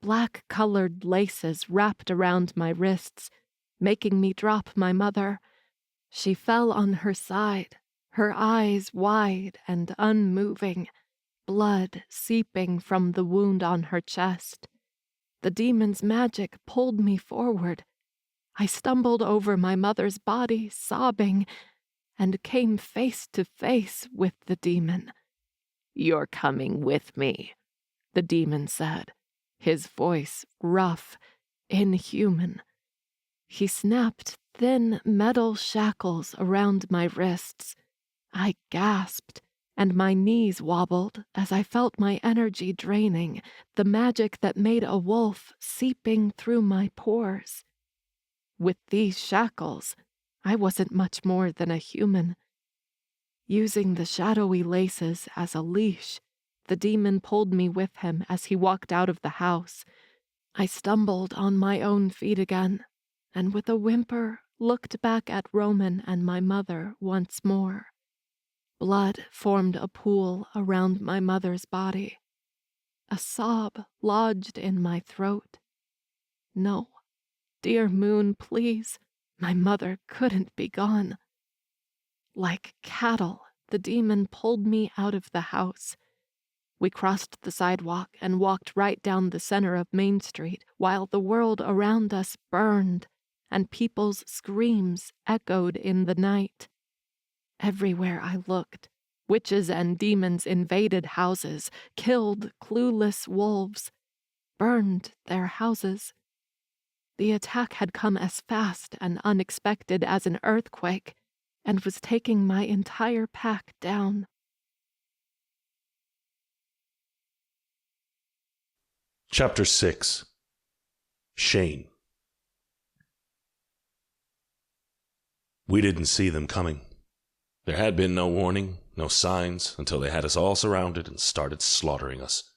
Black-colored laces wrapped around my wrists, making me drop my mother. She fell on her side, her eyes wide and unmoving, blood seeping from the wound on her chest. The demon's magic pulled me forward. I stumbled over my mother's body, sobbing, and came face to face with the demon. "You're coming with me," the demon said, his voice rough, inhuman. He snapped thin metal shackles around my wrists. I gasped, and my knees wobbled as I felt my energy draining, the magic that made a wolf seeping through my pores. With these shackles, I wasn't much more than a human. Using the shadowy laces as a leash, the demon pulled me with him as he walked out of the house. I stumbled on my own feet again, and with a whimper looked back at Roman and my mother once more. Blood formed a pool around my mother's body. A sob lodged in my throat. No, dear moon, please, my mother couldn't be gone. Like cattle, the demon pulled me out of the house. We crossed the sidewalk and walked right down the center of Main Street while the world around us burned and people's screams echoed in the night. Everywhere I looked, witches and demons invaded houses, killed clueless wolves, burned their houses. The attack had come as fast and unexpected as an earthquake and was taking my entire pack down. Chapter 6. Shane. We didn't see them coming. There had been no warning, no signs, until they had us all surrounded and started slaughtering us.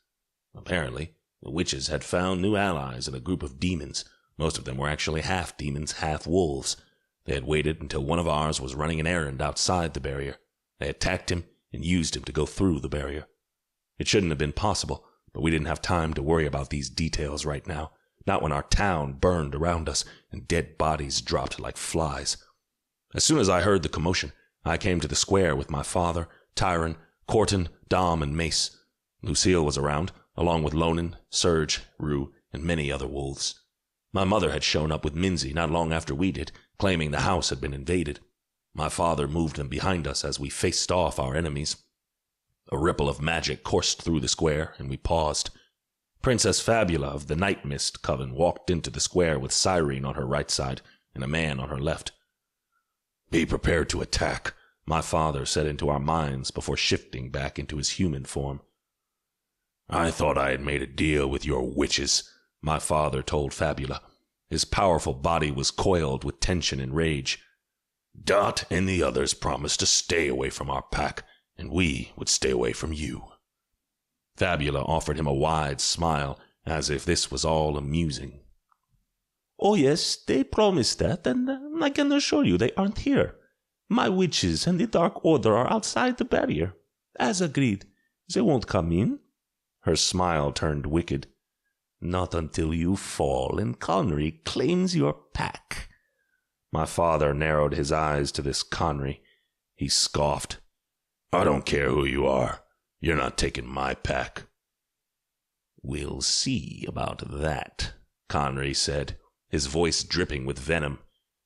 Apparently, the witches had found new allies in a group of demons. Most of them were actually half demons, half wolves. They had waited until one of ours was running an errand outside the barrier. They attacked him and used him to go through the barrier. It shouldn't have been possible, but we didn't have time to worry about these details right now, not when our town burned around us and dead bodies dropped like flies. As soon as I heard the commotion, I came to the square with my father, Tyron, Corton, Dom, and Mace. Lucille was around, along with Lonan, Serge, Rue, and many other wolves. My mother had shown up with Minzy not long after we did, claiming the house had been invaded. My father moved them behind us as we faced off our enemies. A ripple of magic coursed through the square, and we paused. Princess Fabula of the Night Mist Coven walked into the square with Cyrene on her right side and a man on her left. "Be prepared to attack," my father said into our minds before shifting back into his human form. "I thought I had made a deal with your witches," my father told Fabula. His powerful body was coiled with tension and rage. "Dot and the others promised to stay away from our pack, and we would stay away from you." Fabula offered him a wide smile, as if this was all amusing. "Oh yes, they promised that, and I can assure you they aren't here. My witches and the Dark Order are outside the barrier. As agreed, they won't come in." Her smile turned wicked. "Not until you fall and Connery claims your pack." My father narrowed his eyes to this Connery. He scoffed. "I don't care who you are. You're not taking my pack." "We'll see about that," Connery said, his voice dripping with venom.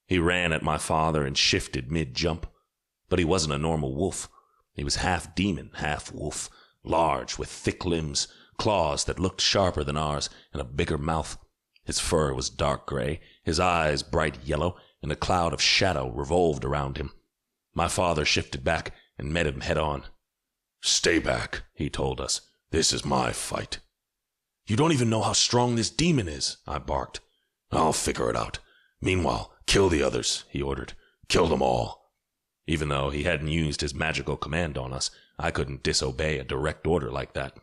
He ran at my father and shifted mid-jump. But he wasn't a normal wolf. He was half demon, half wolf, large with thick limbs, claws that looked sharper than ours, and a bigger mouth. His fur was dark gray, his eyes bright yellow, and a cloud of shadow revolved around him. My father shifted back and met him head-on. "Stay back," he told us. "This is my fight." "You don't even know how strong this demon is," I barked. "I'll figure it out. Meanwhile, kill the others," he ordered. "Kill them all." Even though he hadn't used his magical command on us, I couldn't disobey a direct order like that.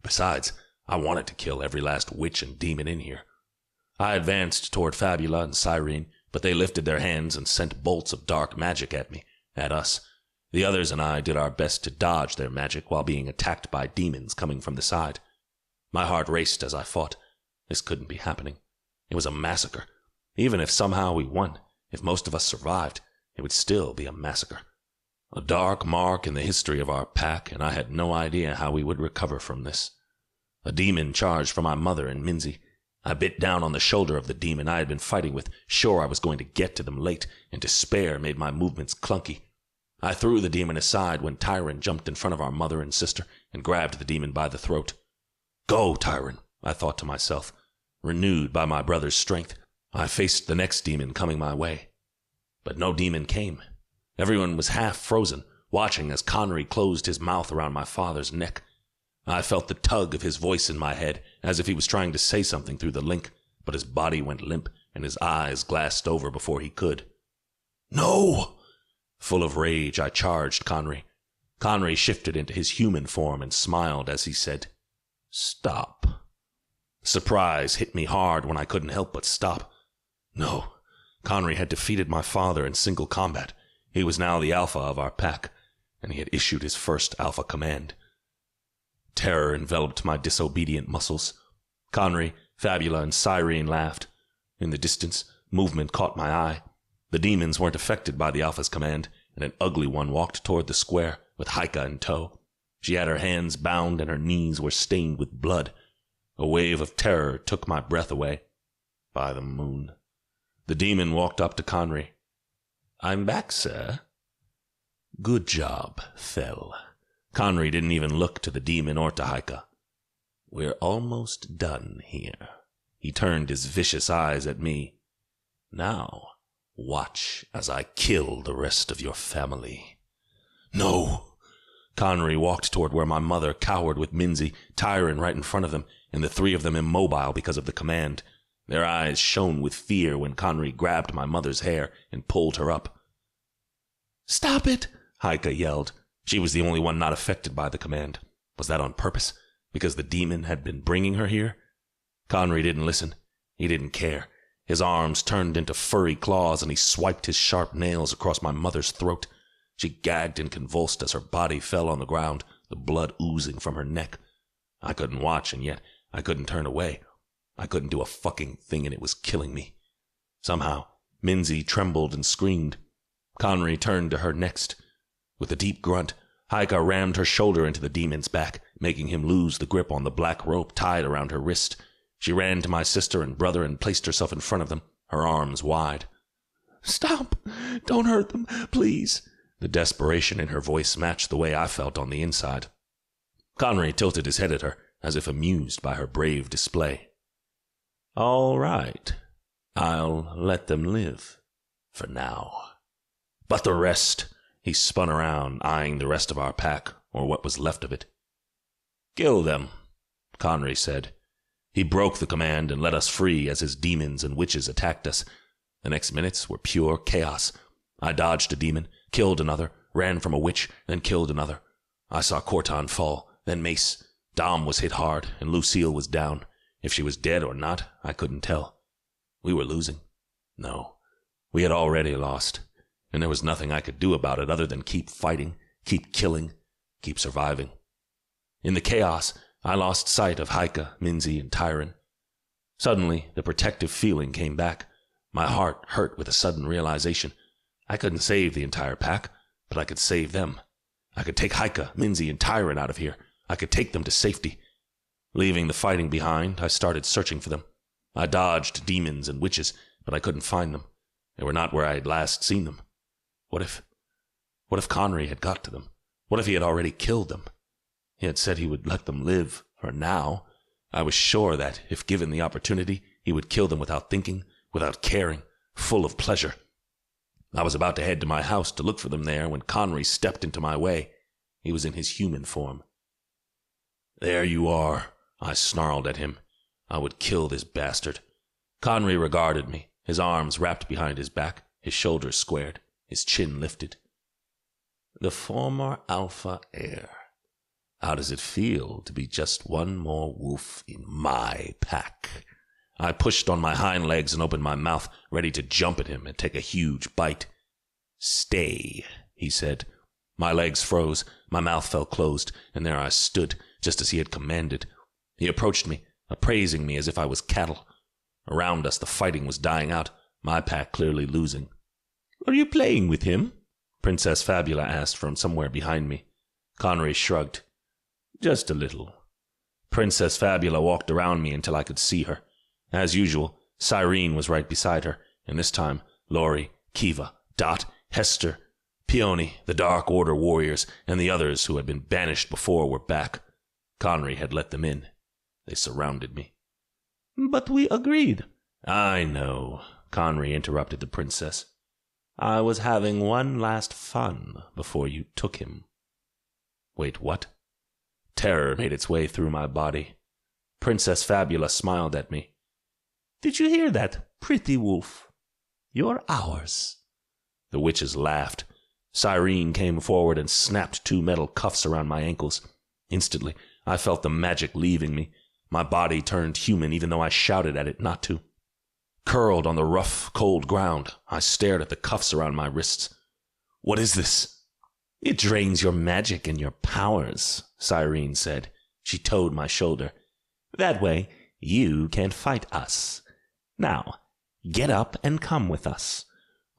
Besides, I wanted to kill every last witch and demon in here. I advanced toward Fabula and Cyrene, but they lifted their hands and sent bolts of dark magic at me, at us. The others and I did our best to dodge their magic while being attacked by demons coming from the side. My heart raced as I fought. This couldn't be happening. It was a massacre. Even if somehow we won, if most of us survived, it would still be a massacre. A dark mark in the history of our pack, and I had no idea how we would recover from this. A demon charged for my mother and Minzy. I bit down on the shoulder of the demon I had been fighting with, sure I was going to get to them late, and despair made my movements clunky. I threw the demon aside when Tyron jumped in front of our mother and sister and grabbed the demon by the throat. "Go, Tyron," I thought to myself. Renewed by my brother's strength, I faced the next demon coming my way. But no demon came. Everyone was half frozen, watching as Connery closed his mouth around my father's neck. I felt the tug of his voice in my head, as if he was trying to say something through the link, but his body went limp and his eyes glassed over before he could. "No!" Full of rage, I charged Connery. Connery shifted into his human form and smiled as he said, "Stop." Surprise hit me hard when I couldn't help but stop. No, Connery had defeated my father in single combat. He was now the alpha of our pack, and he had issued his first alpha command. Terror enveloped my disobedient muscles. Connery, Fabula, and Cyrene laughed. In the distance, movement caught my eye. The demons weren't affected by the Alpha's command, and an ugly one walked toward the square with Haika in tow. She had her hands bound and her knees were stained with blood. A wave of terror took my breath away. By the moon. The demon walked up to Connery. "I'm back, sir." "Good job, Fell." Connery didn't even look to the demon or to Haika. "We're almost done here." He turned his vicious eyes at me. "Now, watch as I kill the rest of your family." "No!" Connery walked toward where my mother cowered with Minzy, Tyron right in front of them, and the three of them immobile because of the command. Their eyes shone with fear when Connery grabbed my mother's hair and pulled her up. "Stop it!" Haika yelled. She was the only one not affected by the command. Was that on purpose? Because the demon had been bringing her here? Connery didn't listen. He didn't care. His arms turned into furry claws and he swiped his sharp nails across my mother's throat. She gagged and convulsed as her body fell on the ground, the blood oozing from her neck. I couldn't watch, and yet I couldn't turn away. I couldn't do a fucking thing, and it was killing me. Somehow, Minzy trembled and screamed. Connery turned to her next. With a deep grunt, Haika rammed her shoulder into the demon's back, making him lose the grip on the black rope tied around her wrist. She ran to my sister and brother and placed herself in front of them, her arms wide. "Stop! Don't hurt them, please!" The desperation in her voice matched the way I felt on the inside. Connery tilted his head at her, as if amused by her brave display. "All right. I'll let them live. For now. But the rest..." He spun around, eyeing the rest of our pack, or what was left of it. "Kill them," Connery said. He broke the command and let us free as his demons and witches attacked us. The next minutes were pure chaos. I dodged a demon, killed another, ran from a witch, then killed another. I saw Corton fall, then Mace. Dom was hit hard, and Lucille was down. If she was dead or not, I couldn't tell. We were losing. No, we had already lost. And there was nothing I could do about it other than keep fighting, keep killing, keep surviving. In the chaos, I lost sight of Haika, Minzy, and Tyron. Suddenly, the protective feeling came back. My heart hurt with a sudden realization. I couldn't save the entire pack, but I could save them. I could take Haika, Minzy, and Tyron out of here. I could take them to safety. Leaving the fighting behind, I started searching for them. I dodged demons and witches, but I couldn't find them. They were not where I had last seen them. What if Connery had got to them? What if he had already killed them? He had said he would let them live, for now. I was sure that, if given the opportunity, he would kill them without thinking, without caring, full of pleasure. I was about to head to my house to look for them there when Connery stepped into my way. He was in his human form. "There you are," I snarled at him. I would kill this bastard. Connery regarded me, his arms wrapped behind his back, his shoulders squared, his chin lifted. "The former Alpha heir. How does it feel to be just one more wolf in my pack?" I pushed on my hind legs and opened my mouth, ready to jump at him and take a huge bite. "Stay," he said. My legs froze, my mouth fell closed, and there I stood, just as he had commanded. He approached me, appraising me as if I was cattle. Around us the fighting was dying out, my pack clearly losing. "Are you playing with him?" Princess Fabula asked from somewhere behind me. Connery shrugged. "Just a little." Princess Fabula walked around me until I could see her. As usual, Cyrene was right beside her, and this time Lori, Kiva, Dot, Hester, Peony, the Dark Order warriors, and the others who had been banished before were back. Connery had let them in. They surrounded me. "But we agreed." "I know," Connery interrupted the princess. "I was having one last fun before you took him." Wait, what? Terror made its way through my body. Princess Fabula smiled at me. "Did you hear that, pretty wolf? You're ours." The witches laughed. Cyrene came forward and snapped 2 metal cuffs around my ankles. Instantly, I felt the magic leaving me. My body turned human even though I shouted at it not to. Curled on the rough, cold ground, I stared at the cuffs around my wrists. "What is this?" "It drains your magic and your powers," Cyrene said. She toed my shoulder. That way, you can't fight us. Now, get up and come with us.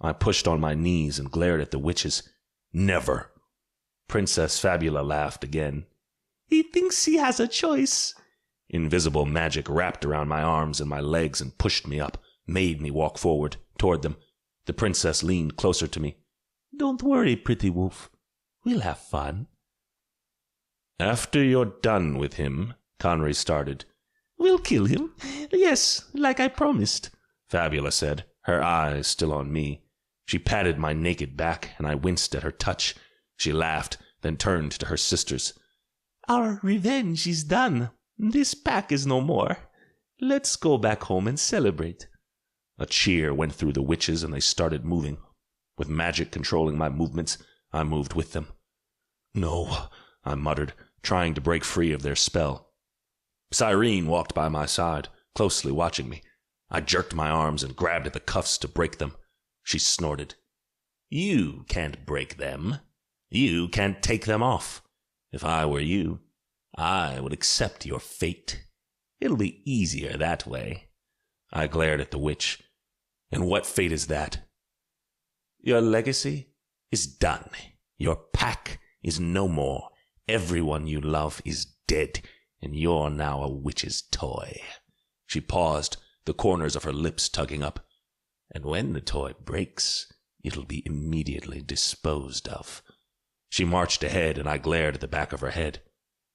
I pushed on my knees and glared at the witches. Never. Princess Fabula laughed again. He thinks he has a choice. Invisible magic wrapped around my arms and my legs and pushed me up, made me walk forward, toward them. The princess leaned closer to me. Don't worry, pretty wolf. We'll have fun. After you're done with him, Connery started. We'll kill him. Yes, like I promised, Fabula said, her eyes still on me. She patted my naked back, and I winced at her touch. She laughed, then turned to her sisters. Our revenge is done. This pack is no more. Let's go back home and celebrate. A cheer went through the witches, and they started moving. With magic controlling my movements, I moved with them. No, I muttered, trying to break free of their spell. Cyrene walked by my side, closely watching me. I jerked my arms and grabbed at the cuffs to break them. She snorted. You can't break them. You can't take them off. If I were you, I would accept your fate. It'll be easier that way. I glared at the witch. And what fate is that? Your legacy is done. Your pack is no more. Everyone you love is dead, and you're now a witch's toy. She paused, the corners of her lips tugging up. And when the toy breaks, it'll be immediately disposed of. She marched ahead, and I glared at the back of her head.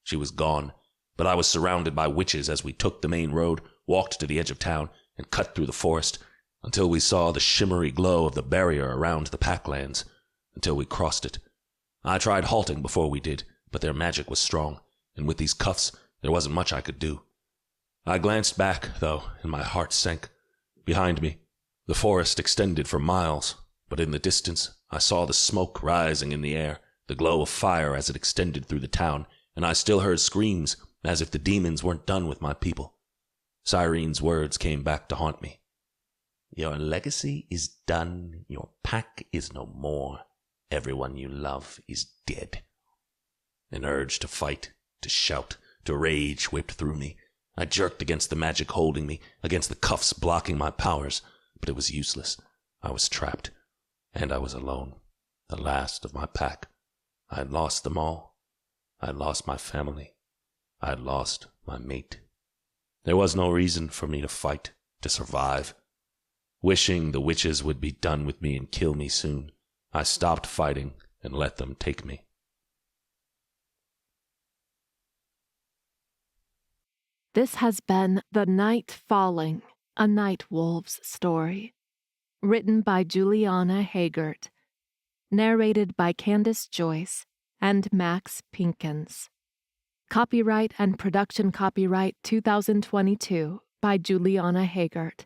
She was gone, but I was surrounded by witches as we took the main road, walked to the edge of town, and cut through the forest, until we saw the shimmery glow of the barrier around the packlands, until we crossed it. I tried halting before we did, but their magic was strong, and with these cuffs, there wasn't much I could do. I glanced back, though, and my heart sank. Behind me, the forest extended for miles, but in the distance, I saw the smoke rising in the air, the glow of fire as it extended through the town, and I still heard screams, as if the demons weren't done with my people. Cyrene's words came back to haunt me. Your legacy is done. Your pack is no more. Everyone you love is dead. An urge to fight, to shout, to rage whipped through me. I jerked against the magic holding me, against the cuffs blocking my powers, but it was useless. I was trapped, and I was alone, the last of my pack. I had lost them all. I had lost my family. I had lost my mate. There was no reason for me to fight, to survive. Wishing the witches would be done with me and kill me soon, I stopped fighting and let them take me. This has been The Night Falling, a Night Wolves story. Written by Juliana Haygert. Narrated by Candace, Joice, and Maxx Pinkins. Copyright and production copyright 2022 by Juliana Haygert.